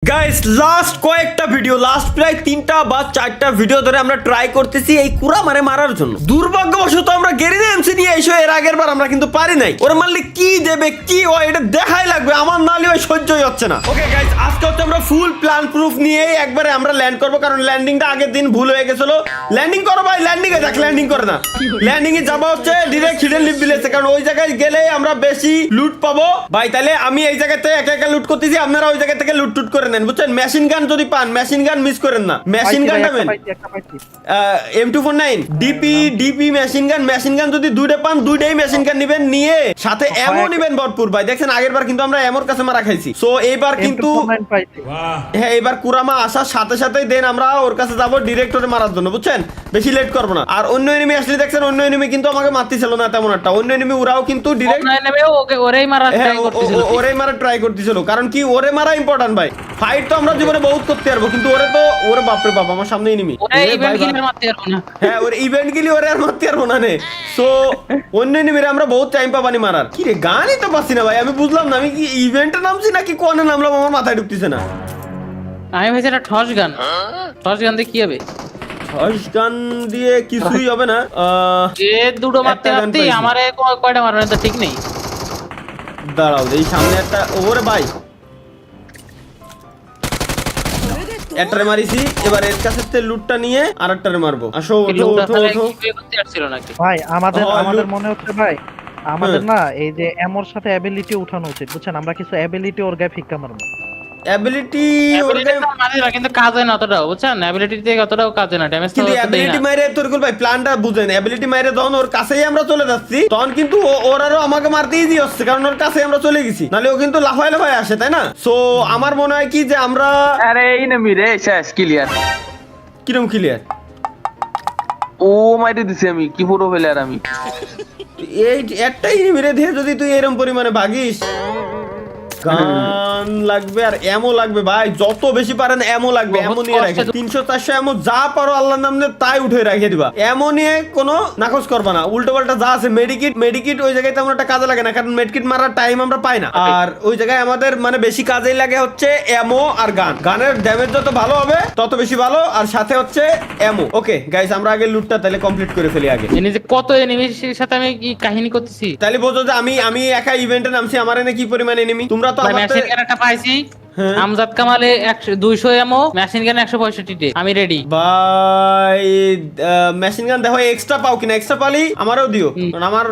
Guys last কয়েকটা video last প্রায় 3টা বা 4টা ভিডিও ধরে আমরা ট্রাই করতেছি এই কুড়া মারার জন্য। দুর্ভাগ্যবশত আমরা গেরিনা এমসি নিয়ে এসে এর আগের বার আমরা কিন্তু পারি নাই। ওরা মারলে কি দেবে কি হয় এটা দেখাই লাগবে, আমার নালে ওই সহ্যই হচ্ছে না। ওকে গাইস আজকে হচ্ছে আমরা ফুল প্ল্যান প্রুফ নিয়ে একবারে আমরা ল্যান্ড করব, কারণ ল্যান্ডিংটা আগের দিন ভুল হয়ে গেছিল। ল্যান্ডিং করো ভাই, ল্যান্ডিং এ দেখ, ল্যান্ডিং করে না, ল্যান্ডিং এ যাবো হচ্ছে ডিরেক্ট হিডেন লিভ ভিলেজে, কারণ ওই জায়গায় গেলে আমরা বেশি লুট পাবো ভাই। তাহলে আমি এই জায়গাতে একা একা লুট করতেছি, আপনারা ওই জায়গা থেকে লুট টুট করে নেন, বুঝছেন? মেশিন গান যদি পান মেশিন গান মিস করেন না, মেশিন গান নেবেন। M249 ডিপি মেশিন গান যদি দুইটা পান দুইটাই মেশিন গান নেবেন, নিয়ে সাথে এমও নেবেন ভরপুর ভাই। দেখছেন আগের বার কিন্তু আমরা এমোর কাছে মারা খাইছি, সো এইবার কিন্তু হ্যাঁ এইবার কুরামা আসার সাথে সাথেই দেন আমরা ওর কাছে যাবো ডিরেক্ট ওরে মারার জন্য, বুঝছেন? বেশি লেট করবো না। আর অন্য এনিমি আসলে দেখছেন অন্য এনিমি কিন্তু আমাকে মারতেছিল না তেমন একটা, অন্য এনিমি ওরাও কিন্তু ডিরেক্ট ওরেই মারা ট্রাই করতেছিল, কারণ কি ওরে মারা ইম্পর্টেন্ট ভাই। ফাইট তো আমরা জীবনে বহুত করতে পারবো, কিন্তু ওরে তো ওরে বাপরে বাপ আমার সামনে এনিমি, হ্যাঁ ওর ইভেন্ট গিলি ওরে আর মারতে পারবো না নে। সো অন্য এনিমিরে আমরা বহুত টাইম পাবানি মারার। কি রে গানই তো পাচ্ছি না ভাই, আমি বুঝলাম না আমি কি ইভেন্টে নামছি নাকি কোনে নামলাম, আমার মাথায় ঢুকতেছে না। আমি ভাবছি এটা ঠস গান দিয়ে কি হবে? ঠস গান দিয়ে কিছুই হবে না। যে দুটো মারতে আমারে কয়টা মারবে তো ঠিক নেই। দাঁড়াও এই সামনে একটা, ওরে ভাই একটারে মারিছি, এবার এর কাছে থেকে লুটটা নিয়ে আরেকটারে মারবো। আসো ওঠো ওঠো ওঠো ভাই আমাদের মনে হচ্ছে ভাই আমাদের না এই যে এমোর সাথে অ্যাবিলিটি উঠানো উচিত, বুঝছেন? আমরা কিছু অ্যাবিলিটি ওর গায়ে ফিক্কা মারবো। অ্যাবিলিটি কিন্তু কাজে না অতটাও, বুঝছেন? অ্যাবিলিটি থেকে অতটাও কাজে না, ড্যামেজ কিন্তু অ্যাবিলিটি মাইরে তোরকুল ভাই প্ল্যানটা বুঝেন। অ্যাবিলিটি মাইরে যখন ওর কাছেই আমরা চলে যাচ্ছি তখন কিন্তু ওর আরো আমাকে মারতে ইজি হচ্ছে, কারণ ওর কাছে আমরা চলে গেছি, নালে ও কিন্তু লাফায় লাফায় আসে, তাই না? সো আমার মনে হয় কি যে আমরা আরে এই নেমি রে শেষ ক্লিয়ার। কিরম ক্লিয়ার? ও মাইরে দিছি আমি, কি পুরো প্লেয়ার আমি। এই একটাই মেরে দিয়ে যদি তুই এরকম পরিমাণে ভাগিস। গান লাগবে আর এমও লাগবে ভাই, যত বেশি পারেন এমও লাগবে, এমও নিয়ে রাখে 300-400 এমও যা পারো আল্লাহর নামে তাই উঠে রাখে দিবা। এমও নিয়ে কোনো নাকচ করবা না, উল্টো পাল্টা যা আছে মেডিকিট ওই জায়গায় তেমন একটা কাজে লাগে না, কারণ মেডিকিট মারার টাইম আমরা পাই না। আর ওই জায়গায় আমাদের মানে বেশি কাজেই লাগে হচ্ছে এমও আর গানের ড্যামেজ যত ভালো হবে তত বেশি ভালো, আর সাথে হচ্ছে এমও। ওকে গাইস আমরা আগে লুটটা তাহলে কমপ্লিট করে ফেলি আগে। এনে যে কত এনিমির সাথে আমি কি কাহিনী করতেছি, তাহলে বোঝো যে আমি একা ইভেন্টে নামছি, আমার এনে কি পরিমাণ এনিমি। তোমরা তো মেশিন গান একটা পাইছি, আমজাদ কামালে 200 এমও, মেশিন গান 165 তে আমি রেডি ভাই। মেশিন গান দেখো এক্সট্রা পাও কিনা, এক্সট্রা পালি আমারও দিও, কারণ আমার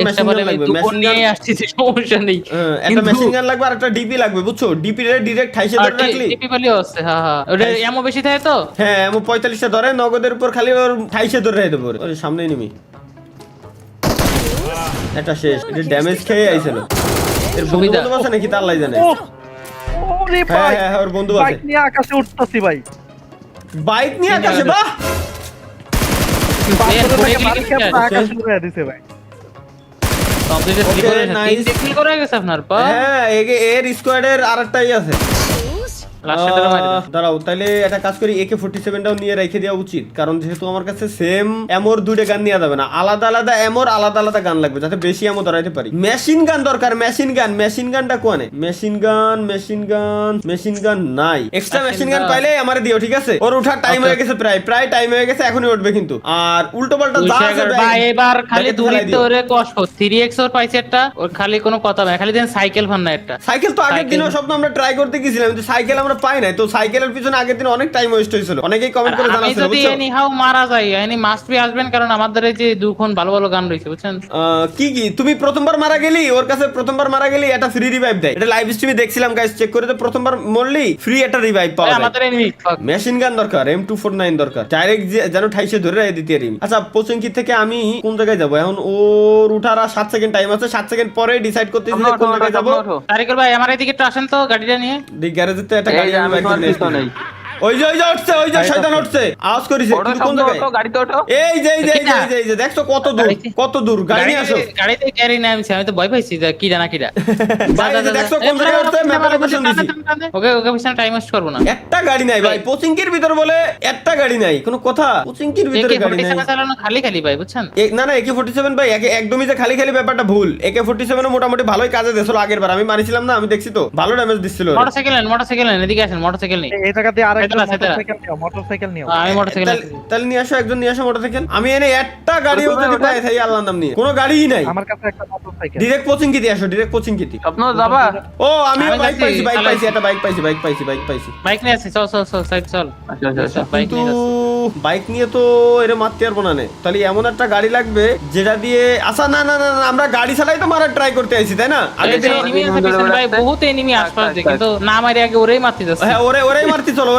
মেশিন গান লাগবে। মেশিন গান আসছে সমস্যা নেই, একটা মেশিন গান লাগবে আর একটা ডিপি লাগবে, বুঝছো? ডিপি রে ডাইরেক্ট 28 ধরে রাখলি ডিপি পালিও আছে। হ্যাঁ হ্যাঁ ওটা এমও বেশি থাকে তো, হ্যাঁ এমও 45 ধরে, নগদের উপর খালি ওর 28 ধরে রেখে দেবো। ওর সামনে নিমি এটা শেষ, এটা ড্যামেজ খেয়ে আইছিল। এর বন্ধু আছে নাকি তা আল্লাহ জানে। ওরে ভাই হ্যাঁ ওর বন্ধু আছে। বাইক নিয়ে আকাশে উঠতাছি ভাই, বাইক নিয়ে আকাশে, বাহ আকাশে উড়ে দিছে ভাই। করে গেছে আপনার পা। হ্যাঁ এর স্কোয়াডের আরেকটাই আছে। দাঁড়াও তাহলে একটা কাজ করি, AK-47টাও নিয়ে রেখে দেওয়া উচিত, কারণ যেহেতু আমার কাছে সেম এমোর দুইটা গান নেওয়া যাবে না, আলাদা আলাদা এমোর আলাদা আলাদা গান লাগবে যাতে বেশি এমো ধরাইতে পারি। মেশিন গান দরকার, মেশিন গানটা কোনে? মেশিন গান নাই। এক্সট্রা মেশিন গান পাইলে আমারে দিও, ঠিক আছে? ওর ওঠার টাইম হয়ে গেছে, প্রায় টাইম হয়ে গেছে, এখনই উঠবে কিন্তু। আর উল্টো পাল্টা যা আছে ভাই এবার খালি দূরিতে ওরে কষ্ট 3x ওর পাইছে একটা, ওর খালি কোনো কথা নাই, খালি দেন সাইকেল ফান না একটা। সাইকেল তো আগের দিনও স্বপ্ন আমরা ট্রাই করতে গেছিলাম, কিন্তু সাইকেল আমরা পাই নাই। তো সাইকেলের পিছনে আগের দিন অনেক টাইম ওয়েস্ট হয়েছিল, অনেকেই কমেন্ট করে জানাচ্ছিল, যদি এনি হাউ মারা যায় এনি মাস্ট বি আসবেন, কারণ আমাদের এই যে দুখন ভালো ভালো গান রয়েছে, বুঝছেন? কি তুমি প্রথমবার মারা গেলি, ওর কাছে প্রথমবার মারা গেলি এটা ফ্রি রিভাইভ দেয়। এটা লাইভ স্ট্রিমে দেখছিলাম গাইস, চেক করে। তো প্রথমবার মরলি ফ্রি একটা রিভাইভ পাওয়া যায়। আমাদের এনিমি মেশিন গান দরকার, M249 দরকার, ডাইরেক্ট যেন 28 ধরে রাখে দিতে পারি। আচ্ছা পোচিংকি থেকে আমি কোন জায়গায় যাব এখন? ওর উঠার 7 সেকেন্ড টাইম আছে, 7 সেকেন্ড পরে ডিসাইড করতেছি যে কোন জায়গায় যাব। তারিকুল ভাই আমার এদিকে একটু আসেন তো গাড়িটা নিয়ে। গ্যারেজে তো একটা গাড়ি আমি বাইক নিয়ে এসেছি। ওই যে উঠছে, ওই যে শয়তান উঠছে, আওয়াজ করিছে। ওটো কিন্তু কোন সামনে জায়গায়? ওটো গাড়িতে ওটো এই যে দেখছো কত দূর গাড়ি নিয়ে আসো। গাড়িতে ক্যারি না আমি তো ভয় পাইছি যে কি জানা কিরা ভাই, এই যে দেখছো কোন জায়গায় উঠছে, ম্যাপে লোকেশন দিছি। ওকে পিছনে টাইম ওয়েস্ট করব না। একটা গাড়ি নাই ভাই, পচিংকির ভিতর বলে একটা গাড়ি নাই, কোনো কথা? পচিংকির ভিতরে একে গাড়ি নাই। 47 চালানো খালি ভাই বুঝছেন। না AK47 ভাই, একদমই যে খালি ব্যাপারটা ভুল। AK47 মোটামুটি ভালোই কাজে দিয়েছিল আগের বার, আমি মারিছিলাম না, আমি দেখছি তো ভালো ড্যামেজ দিছিল। মোটরসাইকেল নেন, এদিকে আসেন, মোটরসাইকেল নেই। এই জায়গা দিয়ে আরেকটা সেটা। মোটরসাইকেল নিও। আমি মোটরসাইকেল তাহলে নিয়ে আসো, একজন নিয়ে আসো মোটরসাইকেল। আমি এনে একটা গাড়িও যদি পাই তাই আল্লাহর নাম নিয়ে, কোনো গাড়িই নাই। আমার কাছে একটা মোটরসাইকেল। ডিরেক্ট পচিংকি দিয়ে আসো, ডিরেক্ট পচিংকি। স্বপ্ন যাবা ও আমিও আমি বাইক যাচ্ছি, পাইছি, একটা বাইক পাইছি। বাইক নিয়ে আসি, চল সাইড চল। আচ্ছা বাইক কিন্তু নিয়ে যাচ্ছি। বাইক নিয়ে তো এরে মারতে পারবো না নে। তাহলে এমন একটা গাড়ি লাগবে যেটা দিয়ে আচ্ছা না আমরা গাড়ি চালাই তো মারার ট্রাই করতে আইছি তাই না? আগে দিন এনিমি আছে পিছনে ভাই, বহুত এনিমি আশপাশ দিয়ে, কিন্তু না মারি আগে ওরেই মারতে যাচ্ছে। হ্যাঁ ওরেই মারতে চলো,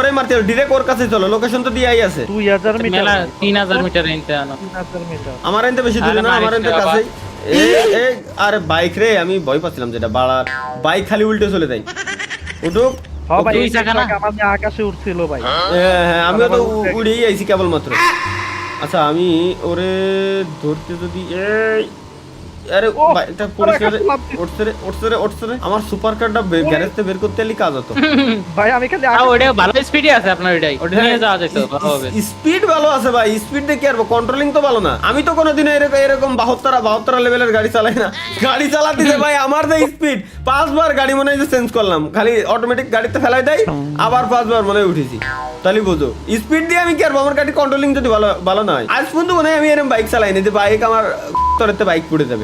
ডিরেক্ট ওর কাছে চলো, লোকেশন তো দিয়েই আছে। 2000 মিটার। মেলা 3000 মিটার এনতে আনো। 3000 মিটার। আমার এনতে বেশি দূরে না, আমার এনতে কাছেই। এই আরে বাইক রে, আমি ভয় পাচ্ছিলাম যেটা বাড়ার বাইক খালি উল্টে চলে যায়। উঠুক। হ্যাঁ ভাই, দুই এই চাকা না? আমাদের আকাশে উঠছিল ভাই। হ্যাঁ আমিও তো উড়েই আইছি কেবলমাত্র। আচ্ছা আমি ওরে ধরতে যদি আরে ও, এটা পরিষ্কার আকাশে উঠছে রে। আমার সুপার কারটা গ্যারেজ থেকে বের করতে এলি কাজ হতো। ভাই আমি খালি ওটা ভালো স্পিডে আছে আপনার ওটাই, ওটা নিয়ে যাওয়া যেত ভালো হবে। স্পিড ভালো আছে ভাই, স্পিড দেখে আর কন্ট্রোলিং তো ভালো না। আমি তো কোনোদিন এরকম 72 লেভেলের গাড়ি চালাই না। গাড়ি চালাতে যে ভাই আমার যে স্পিড, 5 বার গাড়ি মনে হয় যে চেঞ্জ করলাম, খালি অটোমেটিক গাড়িতে ফেলাই দেয়, আবার 5 বার মনে হয় উঠেছি। তাহলে বুঝো স্পিড দিয়ে আমি কি আর আমার গাড়ি কন্ট্রোলিং যদি ভালো না হয়। আজ পর্যন্ত মনে হয় আমি এরকম বাইক চালাই না যে বাইক আমার তরেতে বাইক পড়ে যাবে।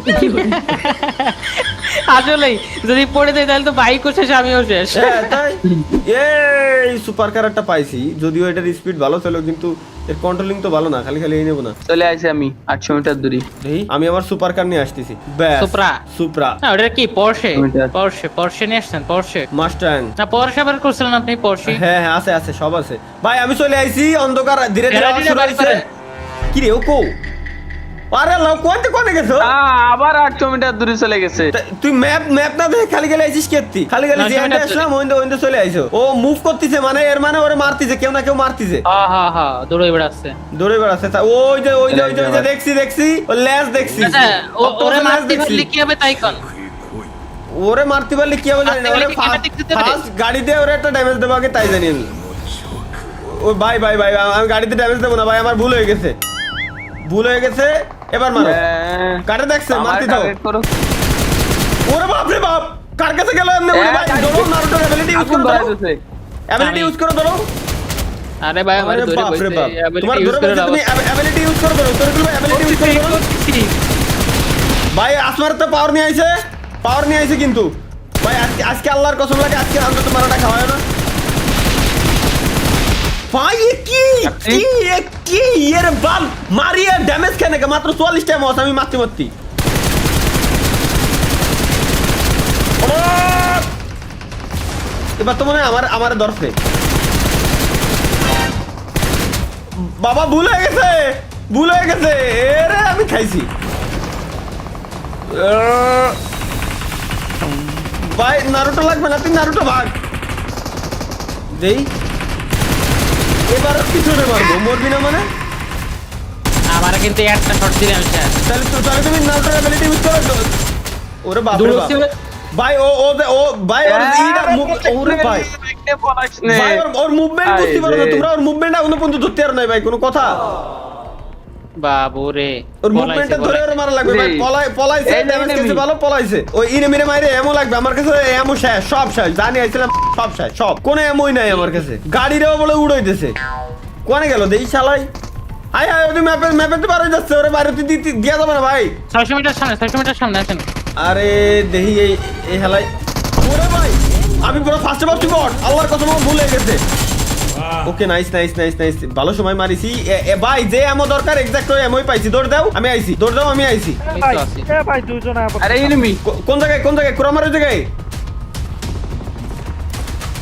আসলেই যদি পড়ে যায় তাহলে তো বাইকও শেষ, আমিও শেষ। হ্যাঁ তাই এই সুপার কারটা পাইছি, যদিও এটার স্পিড ভালো ছিল কিন্তু এর কন্ট্রোলিং তো ভালো না, খালি এই নেব না। চলে আইছি আমি 800 মিটার দূরে। আমি আমার সুপার কার নিয়ে আসতেছি। ব্যাস সুপ্রা না ওটা কি পরশে নিয়ে আসছেন? পরশে মাস্টাং না, পরশে আবার করছিলেন আপনি? পরশে হ্যাঁ আছে সব আছে ভাই। আমি চলে আইছি, অন্ধকার ধীরে আওয়াজ শুরু হইছে। কি রে ও কো? আরে আল্লাহ কোনে গেছো? আবার 800 মিটার দূরে চলে গেছে। তুই ম্যাপ না দেখে খালি আইছিস কেতি? খালি যে এন্ড আসলাম ওইন্দে চলে আইছো। ও মুভ করতেছে মানে এর মানে ওরে মারতিছে, কেউ না কেউ মারতিছে। হ্যাঁ দৌড়ে বেড়াচ্ছে। ওই যে দেখছি ও ল্যাজ দেখছি। ওরে মারতে পারলে কি হবে তাই কোন? ওরে মারতে পারলে কি হবে জানি না। ওরে ফার্স্ট গাড়িতে ওরে একটা ড্যামেজ দেব আগে তাই জানি আমি। ও ভাই আমি গাড়িতে ড্যামেজ দেব না ভাই, আমার ভুল হয়ে গেছে। এবার মারো। কাটে দেখছে মারতে দাও। ওরে বাপ রে বাপ, কার কাছে গেল এমনি? ওরে ভাই ধরো, নারুটো অ্যাবিলিটি ইউজ করো, অ্যাবিলিটি ইউজ করো ধরো। আরে ভাই আমার আরে ধরে বাপ রে বাপ, বসে তোমার ইউজ ধরে করে বলছি তুমি অ্যাবিলিটি ইউজ করো ধরো। তোর গুলো অ্যাবিলিটি ইউজ করো ধরো। ভাই আসমার তো পাওয়ার নিয়ে আইছে কিন্তু ভাই আজকে আল্লাহর কসম লাগে আজকে অন্তত মারাটা খাওয়ায় না ভাই। কি এর বাল মারিয়া ড্যামেজ কেন মাত্র 44 টা মস আমি মারতে এবার তো মনে হয় আমার দরফে বাবা ভুল হয়ে গেছে এরে আমি খাইছি ভাই। নারুটো লাগবে না, তুই নারুটো ভাগ দেই। এবার পিছনে মারবো, মরবি না মানে? আমার কিন্তু একটা শট দিলেন স্যার। তাহলে তুমি নারুটো অ্যাবিলিটি ইউজ করো। ওরে বাপ রে বাপ ভাই, ও ভাই ওর ইডা ওরে ভাই ওর মুভমেন্ট বুঝতে পারো না তোমরা? ওর মুভমেন্ট এখনো পর্যন্ত ধরতে পারো না ভাই, কোনো কথা? বাবুরে ওর মুভমেন্টটা ধরে ওর মারা লাগবে ভাই। পলাইছে, ড্যামেজ খেয়েছে ভালো, পলাইছে। ওই ইনেমিরে মাইরে এমো লাগবে। আমার কাছে এমো শেষ, সব শেষ, জানি আইছিলাম সব শেষ, সব কোনো এমোই নাই আমার কাছে। গাড়িরেও বলে উড়াইতেছে। কোনে গেল দেই শালাই? আয় ওই ম্যাপে তো পারে যাচ্ছে। ওরে বাইরে দিয়া যাবে না ভাই। 600 মিটার সামনে আছেন। আরে দেখি এই হেলাই। ওরে ভাই আমি পুরো ফার্স্টে পাচ্ছি বট, আল্লাহর কসম আমার ভুল হয়ে গেছে। Okay nice. ভালো সময় মারিছি ভাই। যে এমো দরকার এক্সাক্ট ওই এমোই পাইছি। দৌড় দাও আমি আইছি। ভাই দুইজন আরে এনিমি কোন জায়গায় কুরামারের জায়গায়?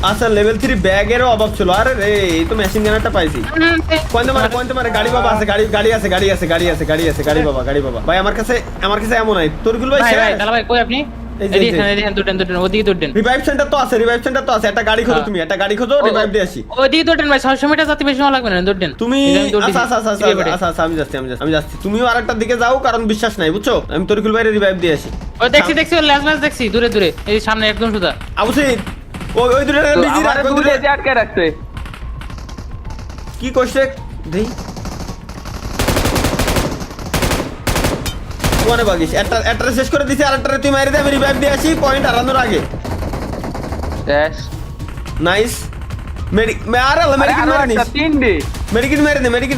আচ্ছা লেভেল 3 ব্যাগেরও অভাব ছিল। আরে রে এই তো মেশিন গানারটা পাইছি। পয়েন্টে মারে গাড়ি বাবা আছে, গাড়ি আছে গাড়ি বাবা ভাই। আমার কাছে এমন নাই। তোরগুল ভাই তাহলে ভাই কই আপনি? এই যে, এদিকে দুটেন ওদিকে দুটেন রিভাইভ সেন্টার তো আছে একটা গাড়ি খোঁজো, তুমি একটা গাড়ি খোঁজো, রিভাইভ দিয়ে আসি। ওদিকে দুটেন ভাই 600 মিটার যাতে বেশি সময় লাগবে না দুটেন তুমি আচ্ছা আমি যাচ্ছি তুমিও আরেকটার দিকে যাও, কারণ বিশ্বাস নাই বুঝছো। আমি তরিকুল ভাইয়ের রিভাইভ দিয়ে আসি। ওই দেখছি ওই ল্যাজ দেখছি দূরে এই সামনে একদম সুদা অবশ্যই ওই দুটো তো বিজি আমার রাখ, ওই দুটো দুটো আটকে রাখছে। কি করছে দেই কোনে বাগিস একটা শেষ করে দিছি, আরেকটারে তুই মারি দে, আমি রিভাইভ দিয়ে আসি পয়েন্ট হারানোর আগে। শেষ। নাইস মেডিকেট মারি নিস, তিনটে। মেডিকেট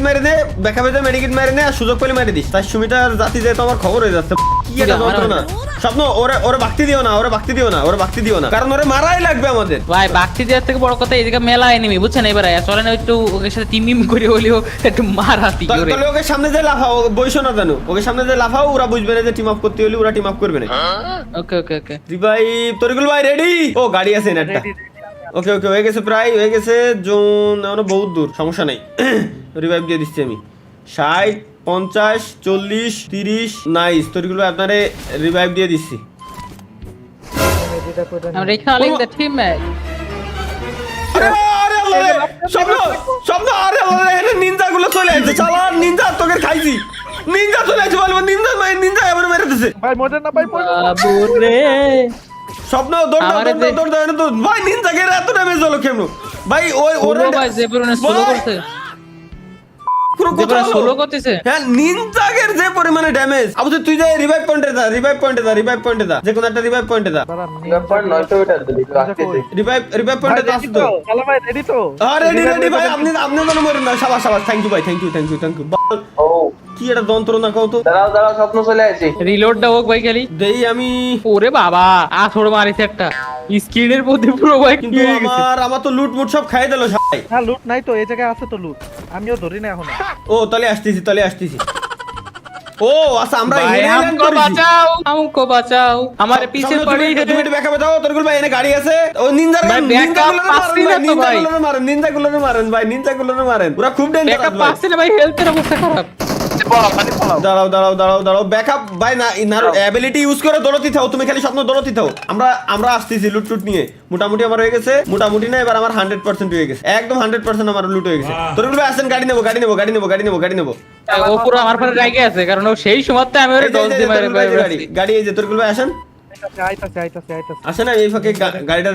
মারি দে বেকাবে দে, মেডিকেট মারি নে, আর সুযোগ পেলে মারি দিস। তাই সুমিটার জাতি যে তোমার খবর হয়ে যাচ্ছে কি এটা যন্ত্রণা। স্বপ্ন ওরে বাক্তি দিও না, কারণ ওরে মারাই লাগবে আমাদের। ভাই বাক্তি দেওয়ার থেকে বড় কথা এদিকে মেলা এনিমি বুঝছেন, এবারে চলেন একটু ওকে সাথে টিম করে হলেও একটু মারাতি করে। তাহলে ওকে সামনে যে লাফাও, বইসো না জানো, ওকে সামনে যে লাফাও, ওরা বুঝবে না যে টিম আপ করতে হলে ওরা টিম আপ করবে না। ওকে রিভাইভ তরিকুল ভাই রেডি? ও গাড়ি আছে না একটা। ওকে হয়ে গেছে, প্রায় হয়ে গেছে, জোন এখনো বহুত দূর, সমস্যা নাই। রিভাইভ দিয়ে দিচ্ছি আমি 60 50 40 30। নাইস তরিকুল ভাই, আপনারে রিভাইভ দিয়ে দিচ্ছি। আমরা রিকলিং দ্য টিমমেট। আরে আল্লাহ রে, স্বপ্ন আরে আল্লাহ রে, এটা নিনজা গুলো চলে আসছে, চালা নিনজা তোকে খাইছি, নিনজা চলে আসছে, বলবো নিনজা এবার মেরে দিছে। ভাই মরে না ভাই মরে না। বাবুরে স্বপ্ন দৌড় ভাই, নিনজা কে এত ড্যামেজ হলো কেন ভাই? ওই ওরে ভাই যে পরিমাণে স্লো করছে, পুরো যে কথা পরিমাণে স্লো করতেছে। হ্যাঁ নিনজাগের যে পরিমাণে ড্যামেজ। আবু তুই যে রিভাইভ পয়েন্টে যা যে কোনো একটা রিভাইভ পয়েন্টে যা। দাঁড়া, ব্যাপার 900 মিটার দিলি রাখতে। রিভাইভ পয়েন্টে যা তো। চলো ভাই রেডি তো? আরে রেডি ভাই, আপনি যেন মরেন না। শাবাশ থ্যাংক ইউ ভাই, থ্যাংক ইউ ও কি এটা যন্ত্রণা কও তো। দাঁড়াও স্বপ্ন চলে আসি। রিলোডটা হোক ভাই খালি। দেই আমি, ওরে বাবা আছড় মারিছে একটা স্ক্রিনের মধ্যে পুরো ভাই। কিন্তু আমার তো লুট মুট সব খাই দিল সবাই। না লুট নাই তো, এই জায়গায় আছে তো লুট, আমিও ধরি না এখন। ও তাহলে আসতেছি। ও আচ্ছা আমরা ভাই हमको बचाओ हमारे पीछे पड़ी है। তুমি একটু ব্যাকআপে যাও তরকুল ভাই, এনে গাড়ি আছে। ও নিনজার ভাই, backup পাচ্ছি না তো ভাই। নিনজাগুলোরে মারেন ভাই, নিনজাগুলোরে মারেন, ওরা খুব ডেঞ্জারাস ব্যাকআপ ভাই। পাচ্ছি না ভাই, হেলথের অবস্থা খারাপ। দাঁড়াও ব্যাকআপ ভাই, না ইনার অ্যাবিলিটি ইউজ করে দৌড়তে থাও, তুমি খালি স্বপ্ন দৌড়তে থাও। আমরা আসতেছি লুট নিয়ে। মোটামুটি আমার হয়ে গেছে, মোটামুটি না এবার আমার 100% হয়ে গেছে, একদম 100% আমার লুট হয়ে গেছে। তরকুল ভাই আসেন, গাড়ি নেবো। ও পুরো আমার পরে রাগে আছে, কারণ ও সেই সময়তে আমি ওরে ডজ দিয়ে মারে গাড়ি এই যে তরকুল ভাই আসেন। আইতাছে আসেন এই ফাঁকে গাড়িটা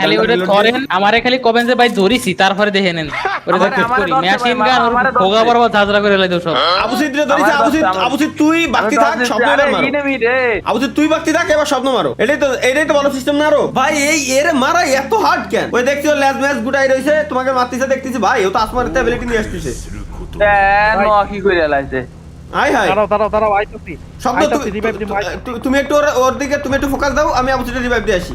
খালি ওরে করেন, আমারে খালি কবেন যে ভাই ধরিছি, তারপরে দেখে নেন ওরে আমারে করি ধরতে মেশিন ভাই, গান ওর আমারে ভোগা ধরতে। বরাবর ঝাঁঝরা করে লাইতো সব। আবুসিদ রে ধরেছে, আবুসিদ তুই বাকি থাক, স্বপ্ন এবার মারো। আবুসিদ তুই বাকি থাক, এবার স্বপ্ন মারো। এটাই তো ভালো সিস্টেম না আরো ভাই। এই এর মারা এত হার্ড কেন? ওই দেখছো ল্যাজ ম্যাচ গুটাই রইছে, তোমাকে মারতেছে দেখতেছি ভাই, ও তো আসমানের অ্যাবিলিটি নিয়ে আসতেছে। কি করে লাইছে। হাই দাঁড়াও আইতাছি। শব্দ আইতাছি, revive দিবো, তুমি একটু ওর দিকে তুমি একটু ফোকাস দাও, আমি আবুসিদের রিভাইভ দিয়ে আসি।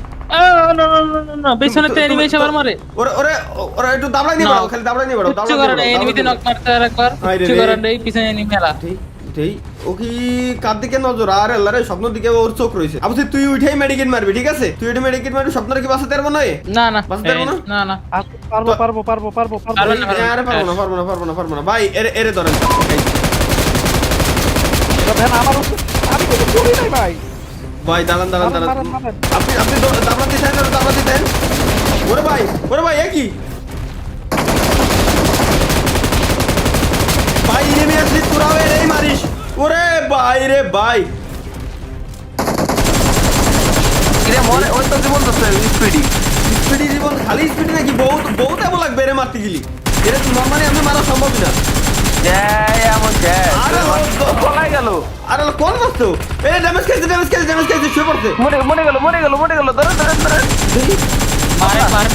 না পেছনে তো এনিমি সবার মারে। ওরা একটু দাবড়াই নিয়ে বাড়াও, খালি দাবড়াই নিয়ে বাড়াও, কিচ্ছু করে না, এনিমিতে নক মারতে আর একবার কিচ্ছু করে না, এই পিছনে এনিমি মেলা। দেই ও কি কার দিকে নজর? আর আল্লাহ রে, স্বপ্নের দিকে ওর চোখ রইছে। আবুসিদ তুই উঠেই মেডিকেট মারবি, ঠিক আছে? তুই উঠে মেডিকেট মারবি, স্বপ্নের কি বাঁচাতে পারবো না? না বাঁচতে পারবো না? না পারবো পারবেন না। পারবো না ভাই, এরে ধরেন। দেন আমার উপর, আমি তো করি নাই ভাই। ভাই দাঁড়ান মারেন। আপনি দাবড়াতে দেন। ওরে ভাই একই ভাই, এনিমি আসলে তোরাও এই মারিস। ওরে ভাই রে ভাই, কিরে মনে ওই তো জীবন তো স্পিডি জীবন, খালি স্পিডি নাকি? বহুত এমন লাগবে এরে মারতে গেলি, এরে নরমালি আমি মারা সম্ভব না। পলাই গেল। আরে কোন মারতো? এ ড্যামেজ খাইছে, শুয়ে পড়ছে। মরে গেল ধরে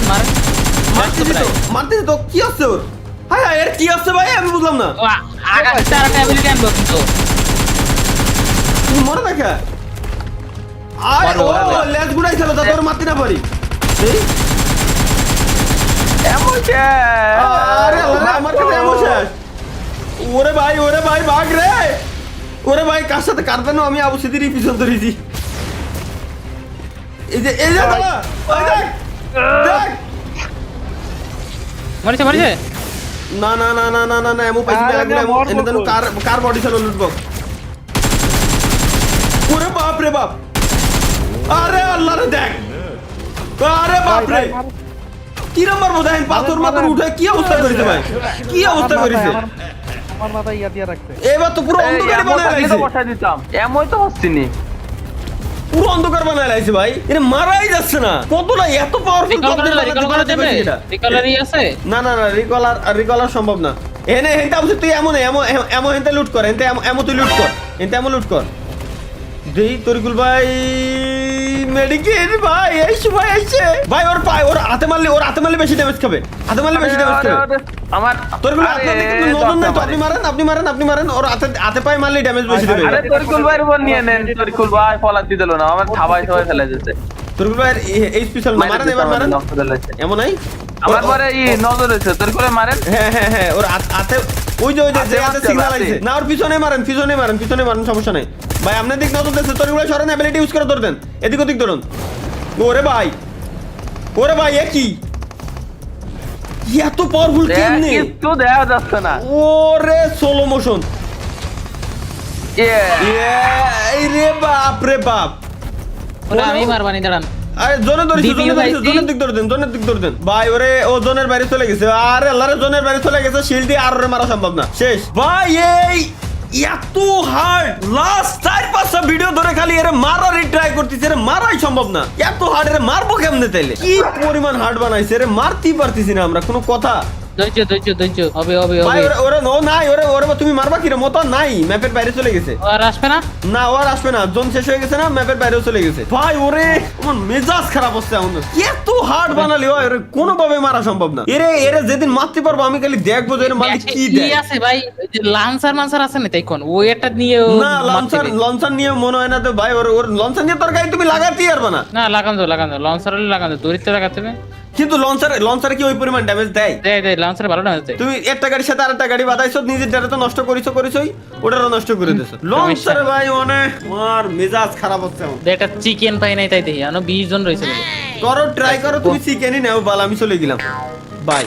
মারেন মারতেছি তো, কি আছে ওর? হাই এর কি আছে ভাই, আমি বুঝলাম না। ও আগামী তার একটা অ্যাবিলিটি আনবো কিন্তু তুমি মরে দেখা। আরে ও লেজ গুড়াই ছিল যাতে ওর মারতে না পারি। আরে আমার কাছে এমন শেষ। ওরে ভাই ভাগ রে। ওরে ভাই কার সাথে কাটবে না? আমি আবুসিদের পিছন ধরেছি। এই যে দাদা, ওই দেখ মারিছে না এমন পাইছি মেলাগুলো, এনে দেন কার বডি ছিল লুটবক্স। ওরে বাপ রে বাপ, আরে আল্লাহ রে দেখ, আরে বাপ রে, কি নাম্বার বোঝায় পাথর মাথর উঠে কি অবস্থা করেছে ভাই, কি অবস্থা করেছে। আমার মাথায় ইয়া দিয়ে রাখছে। এবার তো পুরো অন্ধকারে বানায় লাইছে, বসাই দিতাম, এমন তো হচ্ছে নি। পুরো অন্ধকার বানায় লাইছে ভাই, এটা মারাই যাচ্ছে না। কতটা এত পাওয়ারফুল রিকলারই আছে। না না না, রিকলার সম্ভব না। এনে হেনটা বলছে তুই এমন এমন হেনটা লুট কর, হেনটা এমন তুই লুট কর, হেনটা এমন লুট কর। দেই তরিকুল ভাই মেডিকেট ভাই, আইছে ভাই, আইছে ভাই। ওর পায়, ওর হাতে মারলে বেশি ড্যামেজ খাবে, হাতে মারলে বেশি ড্যামেজ খাবে। আমার তরিকুল ভাই আপনাদের কিন্তু নজর নাই তো, আপনি মারেন, ওর হাতে পায় মারলে ড্যামেজ বেশি দেবে। আরে তরিকুল ভাইয়ের উপর নিয়ে নেন, তরিকুল ভাই ফলাত দিল না, আমার সবাই ফেলে দিয়েছে। তরিকুল ভাই এই স্পেশাল মারেন, এবার মারেন। এমন নাই আমার পরে এই নজর হয়েছে, তরিকুল ভাই মারেন। হ্যাঁ ওর হাতে ওই যে হাতে সিগন্যাল আইছে না, ওর পিছনে মারেন, সমস্যা নাই ভাই। আপনার দিক নজর দিচ্ছে, তরিকুল ভাই সরেন, অ্যাবিলিটি ইউজ করে ধরতেন, এদিক ওদিক ধরুন। ওরে ভাই এ কি এত পাওয়ারফুল কেমনে, কিছু দেখা যাচ্ছে না। ওরে স্লো মোশন, Yeah. এই রে বাপ রে বাপ। ওরা আমি মারবানি, দাঁড়ান। আরে জোনে ধরেছি, DPU জোনের দিক ধরতেন ভাই। ওরে ও জোনের বাইরে চলে গেছে, আরে আল্লাহ রে, জোনের বাইরে চলে গেছে, শিল্ড দিয়ে আর ওরে মারা সম্ভব না, শেষ ভাই। এই এত হার্ড, লাস্ট 4-5টা ভিডিও ধরে খালি এর মারারই ট্রাই করতেছে, এর মারাই সম্ভব না। এত হার্ড, এর মারবো কেমনে তাইলে? কি পরিমাণ হার্ড বানাইছে, এর মারতেই পারতেছি না আমরা, কোনো কথা। ধৈর্য হবে ভাই ওরে নো নাই, ওরে তুমি মারবা কি রে, মতো নাই, ম্যাপের বাইরে চলে গেছে। আর আসবে না, না ও আর আসবে না, জোন শেষ হয়ে গেছে না, ম্যাপের বাইরেও চলে গেছে ভাই। ওরে আমার মেজাজ খারাপ হচ্ছে এখন, এত হার্ড বানালি হয় ওরে কোনোভাবে মারা সম্ভব না। এরে যেদিন মারতে পারবো আমি খালি দেখবো যে এর মালিক কি দেয়। আছে ভাই, ওই যে লান্সার আছে না, তাই কোন ওই একটা নিয়ে না লঞ্চার নিয়ে মনে হয় না তো ভাই, ওর লঞ্চার নিয়ে তোর গাড়ি তুমি লাগাতেই পারবে না। না লাগান লঞ্চার দূরিতে লাগাতে হবে। কিন্তু লঞ্চারে কি ওই পরিমাণ ড্যামেজ দেয়? দেয় লঞ্চার ভালো ড্যামেজ দেয়। তুমি একটা গাড়ির সাথে আরেকটা গাড়ি বাঁধাইছো, নিজের ডাটা তো নষ্ট করিছই, ওটারও নষ্ট করে দিছো। লঞ্চারে ভাই মানে আমার মেজাজ খারাপ হচ্ছে এখন। একটা চিকেন পাই নাই, তাই দেখি আনো 20 জন রয়েছে। করো ট্রাই করো, তুমি চিকেনই নাও, বাল আমি চলে গেলাম, বাই।